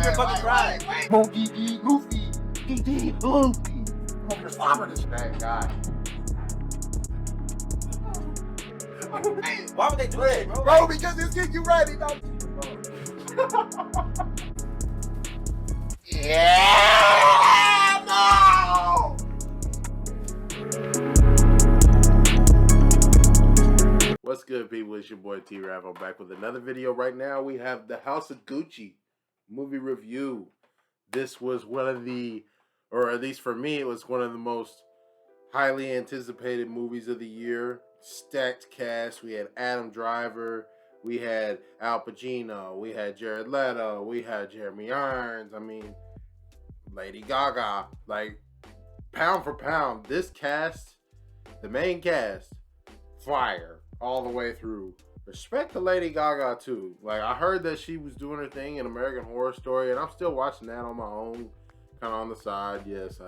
your fucking pride. Monkey D. Goofy. D. Goofy. I'm gonna slobber this bad guy. Why would they do that, bro? Bro, because it's getting you ready. Yeah, no! What's good, people? It's your boy T-Rav. I'm back with another video. Right now, we have the House of Gucci movie review. This was one of the, or at least for me, it was one of the most highly anticipated movies of the year. Stacked cast. We had Adam Driver. We had Al Pacino. We had Jared Leto. We had Jeremy Irons. I mean, Lady Gaga. Like, pound for pound, this cast, the main cast, fire all the way through. Respect to Lady Gaga too. Like, I heard that she was doing her thing in American Horror Story, and I'm still watching that on my own, kind of on the side. Yes,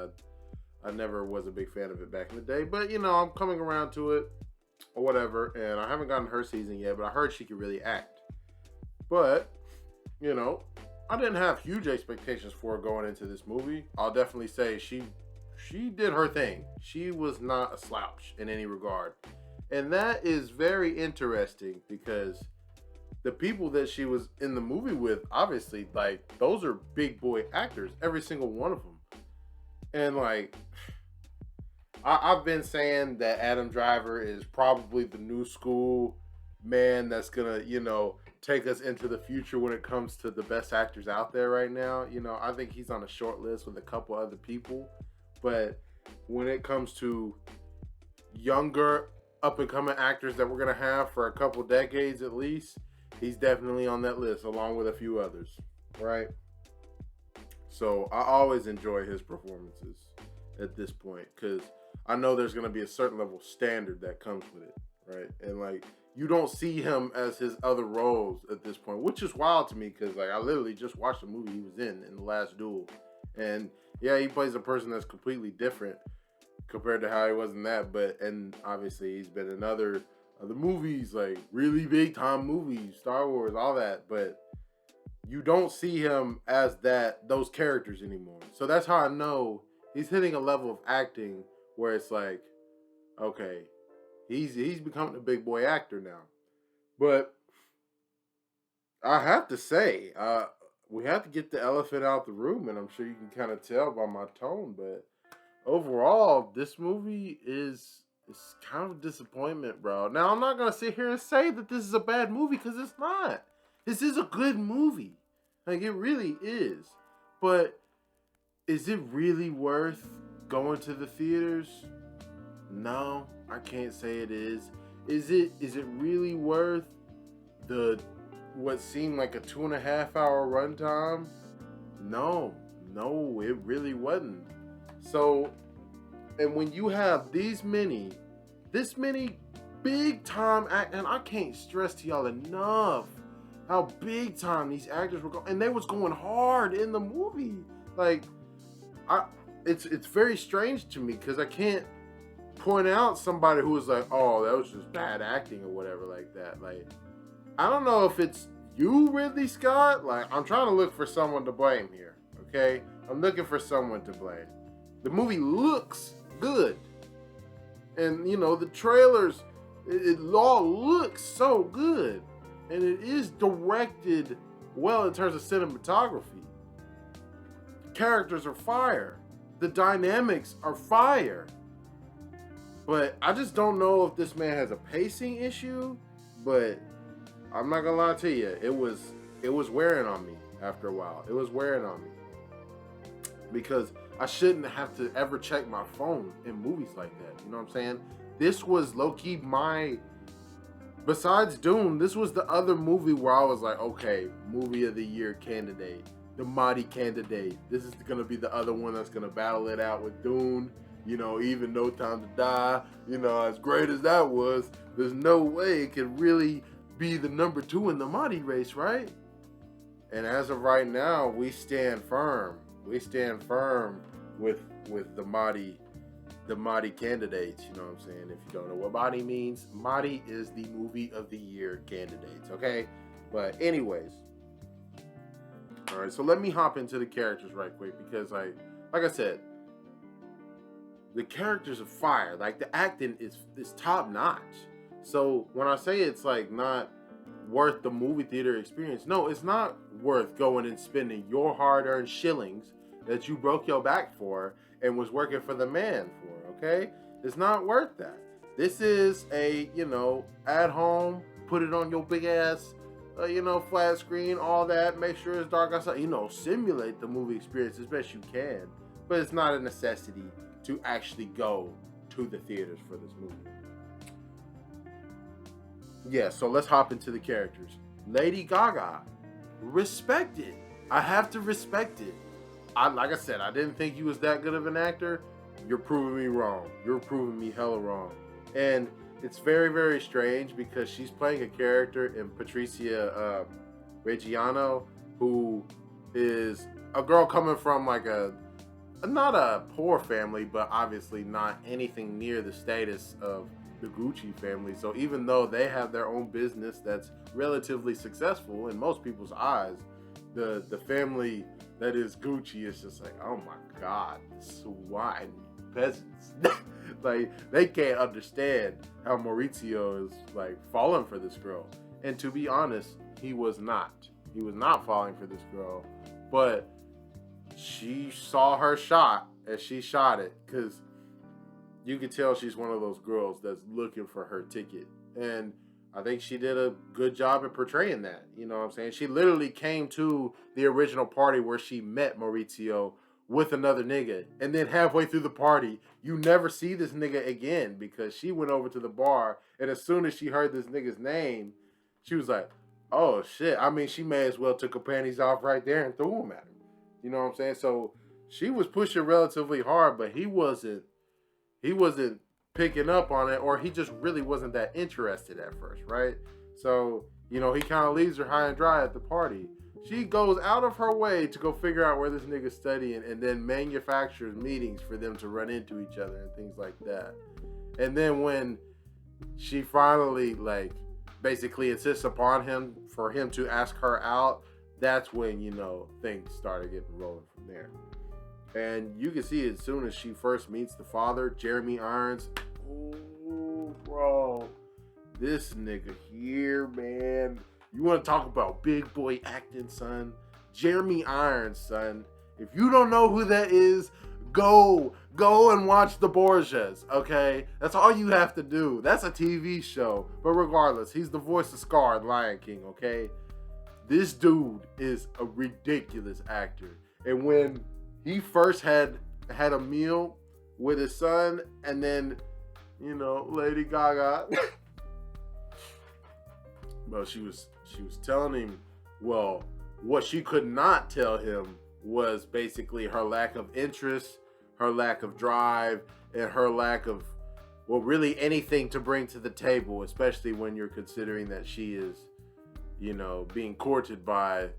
I never was a big fan of it back in the day, but you know, I'm coming around to it or whatever, and I haven't gotten her season yet, but I heard she could really act. But, you know, I didn't have huge expectations for her going into this movie. I'll definitely say she did her thing. She was not a slouch in any regard. And that is very interesting because the people that she was in the movie with, obviously, like, those are big boy actors, every single one of them. And, like, I've been saying that Adam Driver is probably the new school man that's gonna, you know, take us into the future when it comes to the best actors out there right now. You know, I think he's on a short list with a couple other people. But when it comes to younger, up-and-coming actors that we're going to have for a couple decades at least, he's definitely on that list, along with a few others, right? So I always enjoy his performances at this point, because I know there's going to be a certain level of standard that comes with it, right? And, like, you don't see him as his other roles at this point, which is wild to me, because, like, I literally just watched the movie he was in The Last Duel. And, yeah, he plays a person that's completely different compared to how he was in that, and obviously he's been in other movies, like really big time movies, Star Wars, all that, but you don't see him as those characters anymore. So that's how I know he's hitting a level of acting where it's like, okay, he's becoming a big boy actor now. But I have to say, we have to get the elephant out the room, and I'm sure you can kind of tell by my tone, but overall, this movie is kind of a disappointment, bro. Now, I'm not going to sit here and say that this is a bad movie, because it's not. This is a good movie. Like, it really is. But is it really worth going to the theaters? No, I can't say it is. Is it really worth what seemed like a 2.5 hour runtime? No, it really wasn't. So, and when you have this many big time and I can't stress to y'all enough how big time these actors were going, and they was going hard in the movie. Like, it's very strange to me, because I can't point out somebody who was like, oh, that was just bad acting or whatever like that. Like, I don't know if it's you, Ridley Scott. Like, I'm trying to look for someone to blame here, okay? I'm looking for someone to blame. The movie looks good. And, you know, the trailers, it all looks so good. And it is directed well in terms of cinematography. Characters are fire. The dynamics are fire. But I just don't know if this man has a pacing issue. But I'm not going to lie to you. It was wearing on me after a while. It was wearing on me. Because I shouldn't have to ever check my phone in movies like that. You know what I'm saying? This was low-key besides Dune, this was the other movie where I was like, okay, movie of the year candidate. The M.O.T.Y candidate. This is going to be the other one that's going to battle it out with Dune. You know, even No Time to Die. You know, as great as that was, there's no way it could really be the number 2 in the M.O.T.Y race, right? And as of right now, we stand firm. We stand firm with the M.O.T.Y candidates. You know what I'm saying? If you don't know what M.O.T.Y means, M.O.T.Y is the movie of the year candidates, okay? But anyways, all right, so let me hop into the characters right quick because like I said, the characters are fire. Like the acting is top notch. So when I say it's like not worth the movie theater experience, no, it's not worth going and spending your hard-earned shillings that you broke your back for and was working for the man for. Okay, it's not worth that. This is a, you know, at home, put it on your big ass, you know, flat screen, all that. Make sure it's dark outside. You know, simulate the movie experience as best you can, but it's not a necessity to actually go to the theaters for this movie. Yeah, so let's hop into the characters. Lady Gaga, respect it. I have to respect it. Like I said, I didn't think he was that good of an actor. You're proving me wrong. You're proving me hella wrong. And it's very, very strange because she's playing a character in Patricia Reggiano, who is a girl coming from like not a poor family, but obviously not anything near the status of the Gucci family. So even though they have their own business that's relatively successful in most people's eyes, the family that is Gucci is just like, oh my God, swine peasants. Like, they can't understand how Maurizio is like falling for this girl. And to be honest, he was not. He was not falling for this girl, but she saw her shot and she shot it, because you could tell she's one of those girls that's looking for her ticket. And I think she did a good job at portraying that. You know what I'm saying? She literally came to the original party where she met Maurizio with another nigga. And then halfway through the party, you never see this nigga again, because she went over to the bar, and as soon as she heard this nigga's name, she was like, oh shit. I mean, she may as well took her panties off right there and threw them at him. You know what I'm saying? So she was pushing relatively hard, but he wasn't picking up on it, or he just really wasn't that interested at first, right? So, you know, he kind of leaves her high and dry at the party. She goes out of her way to go figure out where this nigga's studying, and then manufactures meetings for them to run into each other and things like that. And then when she finally, like, basically insists upon him for him to ask her out, that's when, you know, things started getting rolling from there. And you can see as soon as she first meets the father, Jeremy Irons. Oh, bro. This nigga here, man. You want to talk about big boy acting, son? Jeremy Irons, son. If you don't know who that is, go and watch The Borgias, okay? That's all you have to do. That's a TV show. But regardless, he's the voice of Scar in Lion King, okay? This dude is a ridiculous actor. And when he first had a meal with his son, and then, you know, Lady Gaga, well, she was telling him, well, what she could not tell him was basically her lack of interest, her lack of drive, and her lack of, well, really anything to bring to the table, especially when you're considering that she is, you know, being courted by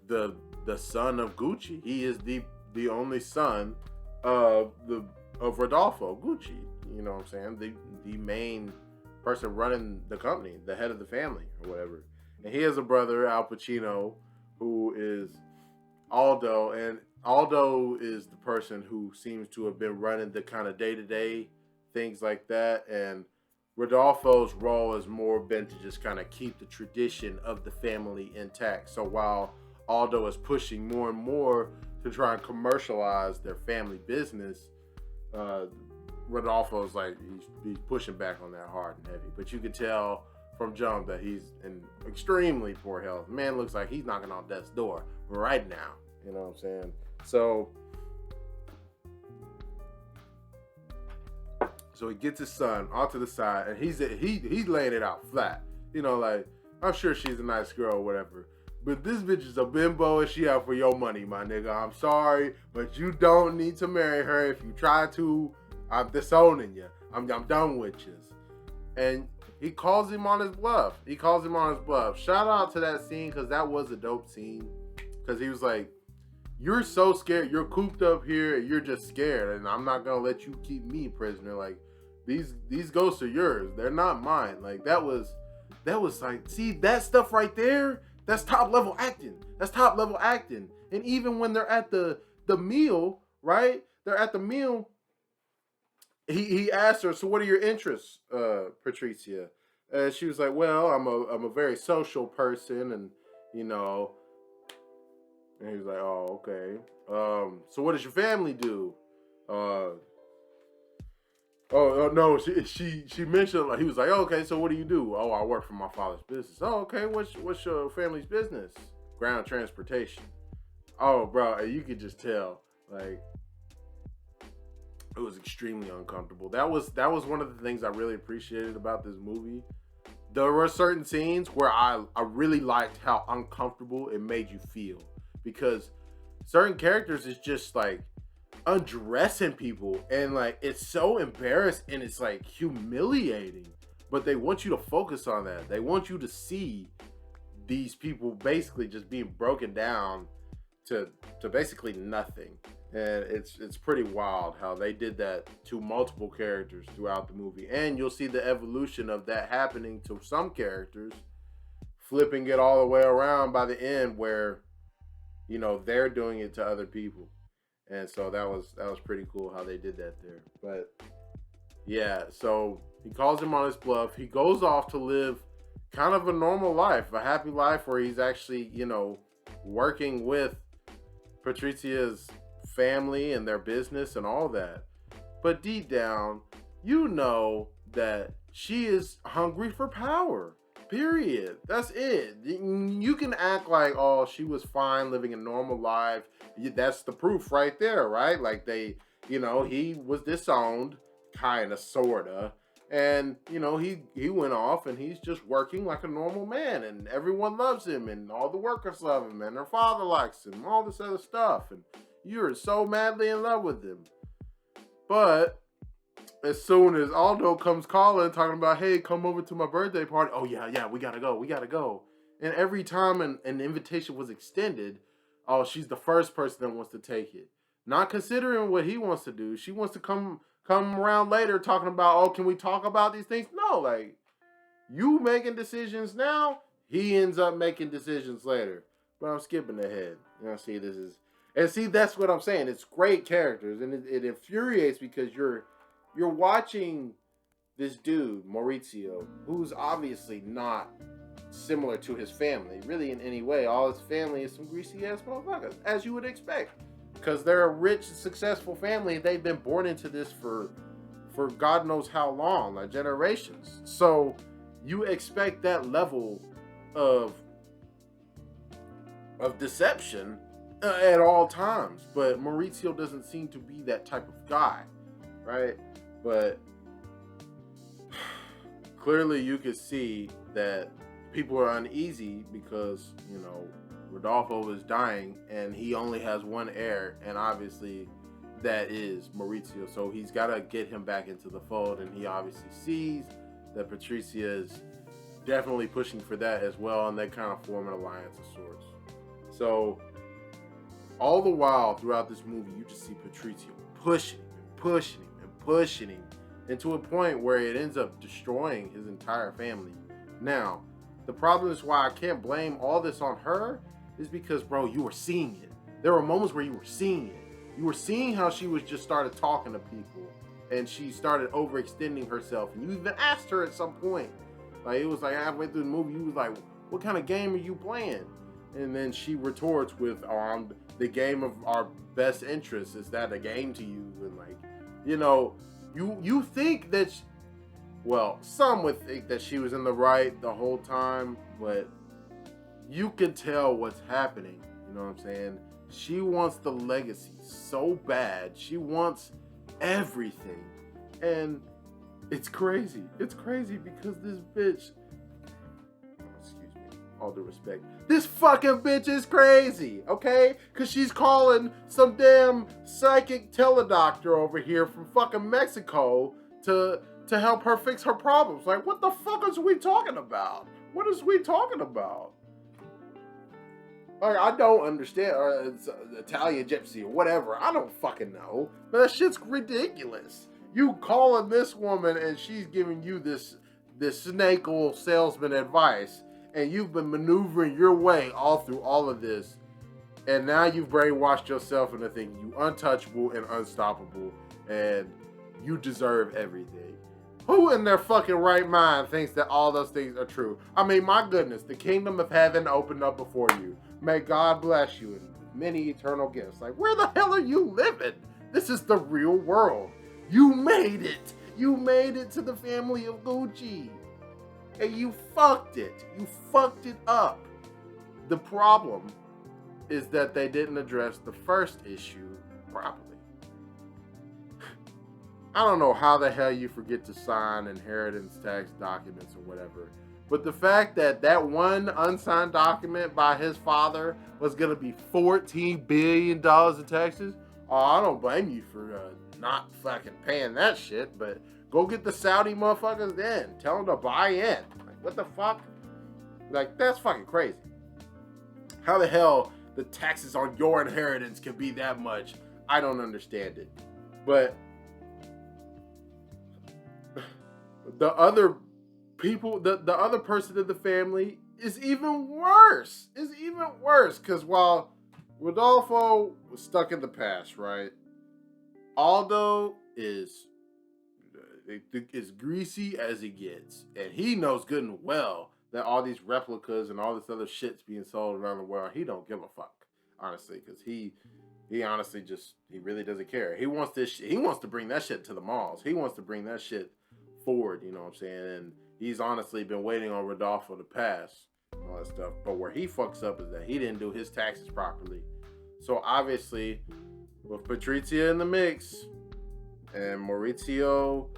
the son of Gucci. He is the only son of Rodolfo Gucci. You know what I'm saying? The main person running the company, the head of the family or whatever. And he has a brother, Al Pacino, who is Aldo, and Aldo is the person who seems to have been running the kind of day-to-day things like that, and Rodolfo's role is more been to just kind of keep the tradition of the family intact. So while Aldo is pushing more and more to try and commercialize their family business, Rodolfo's like, he's pushing back on that hard and heavy. But you can tell from jump that he's in extremely poor health. Man looks like he's knocking on death's door right now. You know what I'm saying? So he gets his son off to the side, and he's laying it out flat. You know, like, I'm sure she's a nice girl or whatever, but this bitch is a bimbo and she out for your money, my nigga. I'm sorry, but you don't need to marry her. If you try to, I'm disowning you. I'm done with you. And he calls him on his bluff. Shout out to that scene, because that was a dope scene. Because he was like, you're so scared. You're cooped up here. You're just scared. And I'm not going to let you keep me prisoner. Like, these ghosts are yours. They're not mine. Like, that was like, see, that stuff right there, that's top level acting. And even when they're at the meal, right? They're at the meal. He asked her, "So what are your interests, Patricia?" And she was like, "Well, I'm a very social person, and you know." And he was like, "Oh, okay. So what does your family do?" Uh, no, she mentioned, like, he was like, oh, "Okay, so what do you do?" "Oh, I work for my father's business." "Oh, okay. What's your family's business?" "Ground transportation." Oh, bro, you could just tell, like, it was extremely uncomfortable. That was one of the things I really appreciated about this movie. There were certain scenes where I really liked how uncomfortable it made you feel, because certain characters is just like undressing people, and like it's so embarrassed and it's like humiliating, but they want you to focus on that. They want you to see these people basically just being broken down to basically nothing. And it's pretty wild how they did that to multiple characters throughout the movie. And you'll see the evolution of that happening to some characters, flipping it all the way around by the end, where they're doing it to other people. And so that was pretty cool how they did that there. But yeah, so he calls him on his bluff. He goes off to live kind of a normal life, a happy life, where he's actually, working with Patricia's family and their business and all that. But deep down, that she is hungry for power. Period. That's it. You can act like, oh, she was fine living a normal life. That's the proof right there, right? Like he was disowned, kind of, sorta. And, he went off and he's just working like a normal man, and everyone loves him, and all the workers love him, and their father likes him, all this other stuff. And you're so madly in love with him. But as soon as Aldo comes calling, talking about, hey, come over to my birthday party. Oh, yeah, we gotta go. And every time an invitation was extended, oh, she's the first person that wants to take it. Not considering what he wants to do. She wants to come around later talking about, oh, can we talk about these things? No, like, you making decisions now, he ends up making decisions later. But I'm skipping ahead. See, that's what I'm saying. It's great characters, and it infuriates because you're watching this dude, Maurizio, who's obviously not similar to his family, really, in any way. All his family is some greasy-ass motherfuckers, as you would expect. Because they're a rich, successful family. They've been born into this for God knows how long, like generations. So you expect that level of deception at all times. But Maurizio doesn't seem to be that type of guy, right? But clearly you could see that people are uneasy because, Rodolfo is dying and he only has one heir, and obviously that is Maurizio. So he's got to get him back into the fold, and he obviously sees that Patricia is definitely pushing for that as well, and they kind of form an alliance of sorts. So all the while throughout this movie, you just see Patricia pushing him into a point where it ends up destroying his entire family. Now, the problem is why I can't blame all this on her is because, bro, you were seeing it. There were moments where you were seeing it. You were seeing how she was just started talking to people, and she started overextending herself. And you even asked her at some point, like, it was like halfway through the movie, you was like, what kind of game are you playing? And then she retorts with, the game of our best interest. Is that a game to you? And like, you think that, some would think that she was in the right the whole time, but you can tell what's happening. You know what I'm saying? She wants the legacy so bad. She wants everything. And it's crazy. It's crazy because this bitch, excuse me, all due respect, this fucking bitch is crazy, okay? Because she's calling some damn psychic teledoctor over here from fucking Mexico to help her fix her problems. Like, what the fuck is we talking about? What is we talking about? Like, I don't understand. Or it's Italian gypsy or whatever. I don't fucking know. But that shit's ridiculous. You calling this woman and she's giving you this snake oil salesman advice, and you've been maneuvering your way all through all of this. And now you've brainwashed yourself into thinking you untouchable and unstoppable and you deserve everything. Who in their fucking right mind thinks that all those things are true? I mean, my goodness, the kingdom of heaven opened up before you. May God bless you and many eternal gifts. Like, where the hell are you living? This is the real world. You made it. You made it to the family of Gucci. And you fucked it. You fucked it up. The problem is that they didn't address the first issue properly. I don't know how the hell you forget to sign inheritance tax documents or whatever, but the fact that that one unsigned document by his father was going to be $14 billion in taxes, oh, I don't blame you for not fucking paying that shit, but go get the Saudi motherfuckers then. Tell them to buy in. Like, what the fuck? Like, that's fucking crazy. How the hell the taxes on your inheritance can be that much? I don't understand it. But the other people, the other person in the family is even worse. Is even worse because while Rodolfo was stuck in the past, right? Aldo is greasy as he gets, and he knows good and well that all these replicas and all this other shit's being sold around the world. He don't give a fuck, honestly, because he honestly just, he really doesn't care. He wants this shit. He wants to bring that shit to the malls. He wants to bring that shit forward, you know what I'm saying? And he's honestly been waiting on Rodolfo to pass and all that stuff. But where he fucks up is that he didn't do his taxes properly. So obviously, with Patrizia in the mix, and Maurizio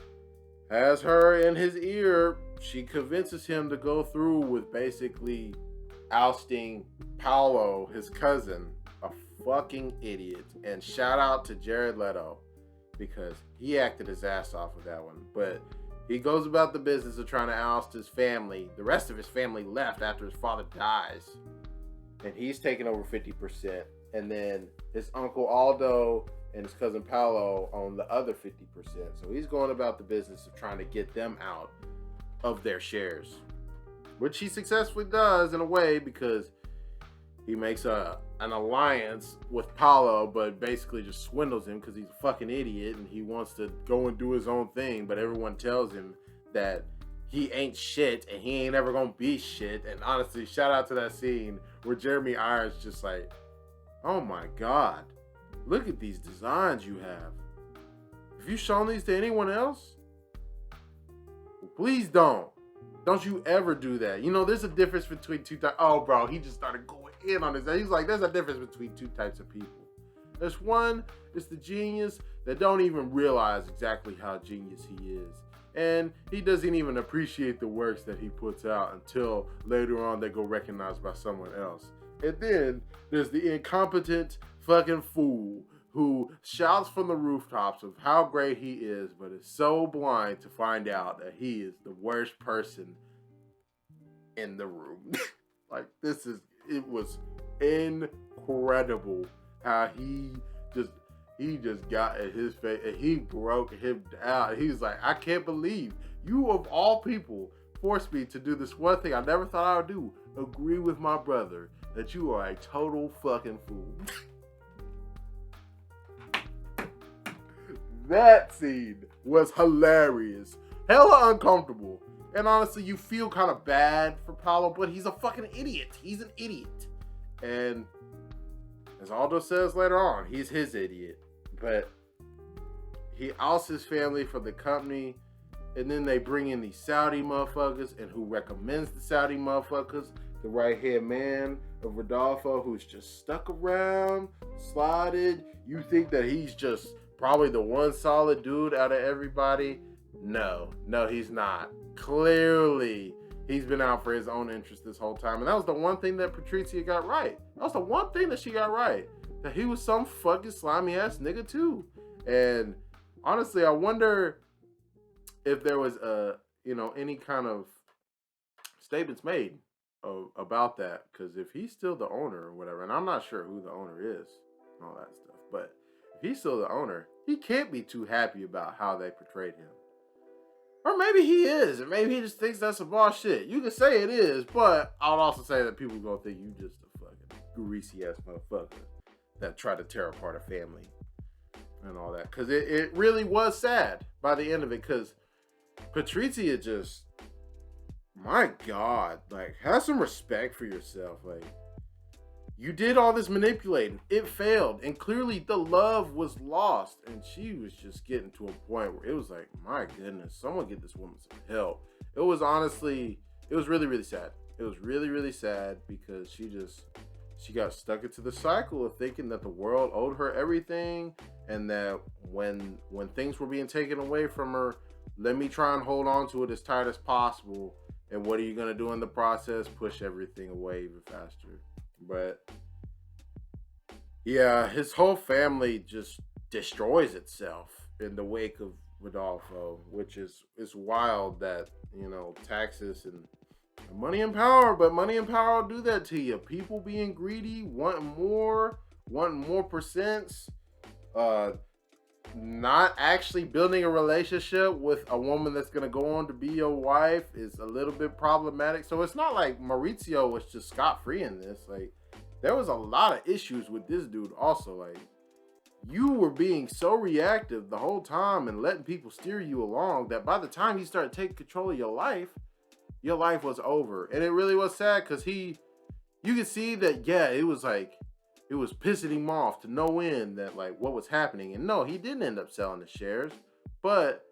has her in his ear, she convinces him to go through with basically ousting Paolo, his cousin, a fucking idiot. And shout out to Jared Leto, because he acted his ass off with that one. But he goes about the business of trying to oust his family. The rest of his family left after his father dies, and he's taking over 50%. And then his uncle Aldo and his cousin Paolo own the other 50%. So he's going about the business of trying to get them out of their shares, which he successfully does in a way, because he makes an alliance with Paolo, but basically just swindles him because he's a fucking idiot and he wants to go and do his own thing. But everyone tells him that he ain't shit and he ain't ever gonna be shit. And honestly, shout out to that scene where Jeremy Irons just like, oh my God, look at these designs you have. Have you shown these to anyone else? Well, please don't. Don't you ever do that. You know, there's a difference between two types. Oh, bro, he just started going in on his. He's like, there's a difference between two types of people. There's one, it's the genius that don't even realize exactly how genius he is. And he doesn't even appreciate the works that he puts out until later on they go recognized by someone else. And then there's the incompetent fucking fool who shouts from the rooftops of how great he is, but is so blind to find out that he is the worst person in the room. Like, it was incredible how he just got in his face and he broke him down. He was like, I can't believe you of all people forced me to do this one thing I never thought I would do. Agree with my brother that you are a total fucking fool. That scene was hilarious. Hella uncomfortable. And honestly, you feel kind of bad for Paolo, but he's a fucking idiot. He's an idiot. And as Aldo says later on, he's his idiot. But he ousts his family from the company, and then they bring in these Saudi motherfuckers, and who recommends the Saudi motherfuckers? The right-hand man of Rodolfo, who's just stuck around, slotted. You think that he's just probably the one solid dude out of everybody? No, he's not. Clearly, he's been out for his own interest this whole time. And that was the one thing that Patrizia got right. That was the one thing that she got right. That he was some fucking slimy ass nigga too. And honestly, I wonder if there was any kind of statements made about that. Because if he's still the owner or whatever, and I'm not sure who the owner is and all that stuff, but if he's still the owner, he can't be too happy about how they portrayed him. Or maybe he is, and maybe he just thinks that's some bullshit. You can say it is, but I would also say that people gonna think you just a fucking greasy ass motherfucker that tried to tear apart a family and all that. Because it really was sad by the end of it. Because Patrizia just, my God, like, have some respect for yourself. Like, you did all this manipulating, it failed, and clearly the love was lost. And she was just getting to a point where it was like, my goodness, someone get this woman some help. It was honestly, it was really, really sad. It was really, really sad because she got stuck into the cycle of thinking that the world owed her everything, and that when things were being taken away from her, let me try and hold on to it as tight as possible. And what are you gonna do in the process? Push everything away even faster. But yeah, his whole family just destroys itself in the wake of Rodolfo, which is wild that, you know, taxes and money and power, but money and power will do that to you. People being greedy, wanting more percents, not actually building a relationship with a woman that's gonna go on to be your wife is a little bit problematic. So it's not like Maurizio was just scot-free in this. Like, there was a lot of issues with this dude also. Like, you were being so reactive the whole time and letting people steer you along that by the time you started taking control of your life was over. And it really was sad because you could see that, yeah, it was like, it was pissing him off to no end that, like, what was happening. And no, he didn't end up selling the shares. But,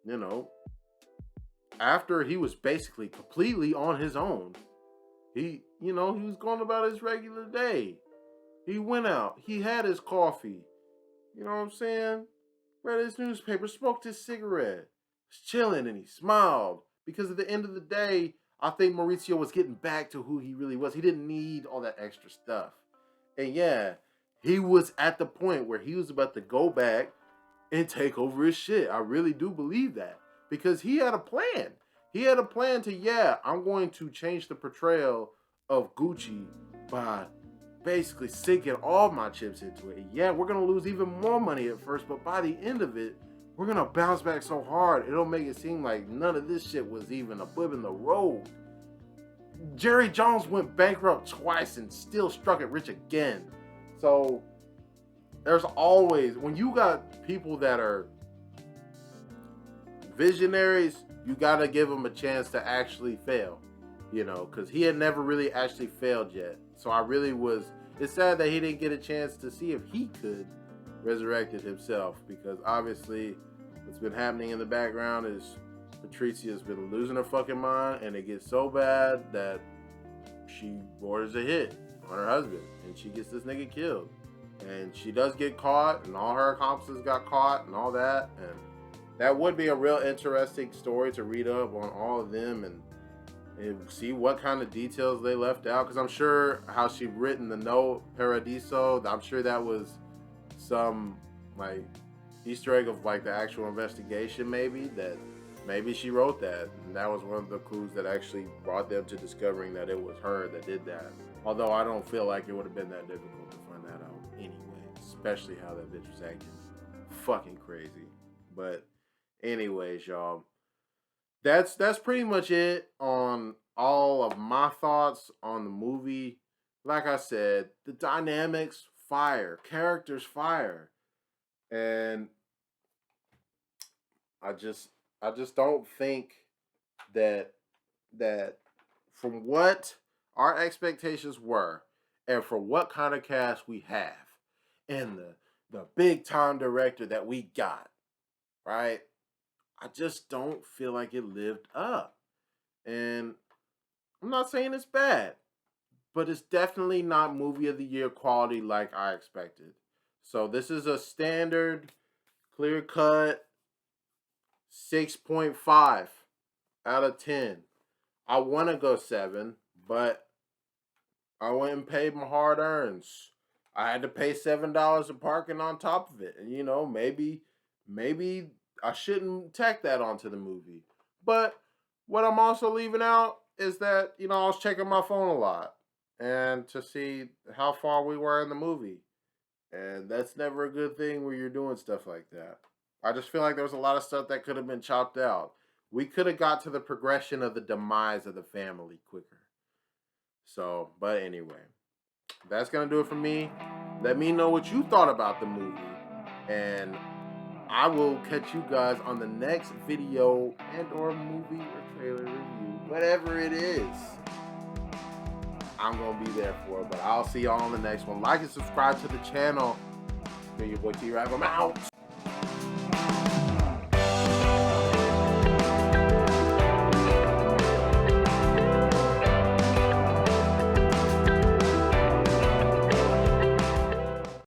you know, after he was basically completely on his own, he was going about his regular day. He went out, he had his coffee, you know what I'm saying? Read his newspaper, smoked his cigarette, was chilling, and he smiled. Because at the end of the day, I think Maurizio was getting back to who he really was. He didn't need all that extra stuff. And yeah, he was at the point where he was about to go back and take over his shit. I really do believe that. Because he had a plan. He had a plan to, yeah, I'm going to change the portrayal of Gucci by basically sinking all my chips into it. And yeah, we're going to lose even more money at first, but by the end of it, we're going to bounce back so hard, it'll make it seem like none of this shit was even a blip in the road. Jerry Jones went bankrupt twice and still struck it rich again. So there's always, when you got people that are visionaries, you got to give them a chance to actually fail, you know, because he had never really actually failed yet. So it's sad that he didn't get a chance to see if he could resurrect it himself, because obviously what's been happening in the background is Patrizia's been losing her fucking mind, and it gets so bad that she orders a hit on her husband and she gets this nigga killed. And she does get caught, and all her accomplices got caught and all that. And that would be a real interesting story to read up on all of them and see what kind of details they left out. Because I'm sure how she written the note, Paradiso, I'm sure that was some like Easter egg of like the actual investigation, maybe she wrote that, and that was one of the clues that actually brought them to discovering that it was her that did that. Although I don't feel like it would have been that difficult to find that out anyway, especially how that bitch was acting fucking crazy. But anyways, y'all, that's pretty much it on all of my thoughts on the movie. Like I said, the dynamics fire, characters fire, and I just don't think that from what our expectations were and for what kind of cast we have and the big time director that we got, right? I just don't feel like it lived up. And I'm not saying it's bad, but it's definitely not movie of the year quality like I expected. So this is a standard, clear cut 6.5 out of 10. I want to go 7, but I went and paid my hard earns. I had to pay $7 of parking on top of it. And you know, maybe I shouldn't tack that onto the movie. But what I'm also leaving out is that, you know, I was checking my phone a lot and to see how far we were in the movie. And that's never a good thing when you're doing stuff like that. I just feel like there was a lot of stuff that could have been chopped out. We could have got to the progression of the demise of the family quicker. So, but anyway, that's gonna do it for me. Let me know what you thought about the movie, and I will catch you guys on the next video and or movie or trailer review, whatever it is. I'm gonna be there for it, but I'll see y'all on the next one. Like and subscribe to the channel. Your boy T-Rav, I'm out.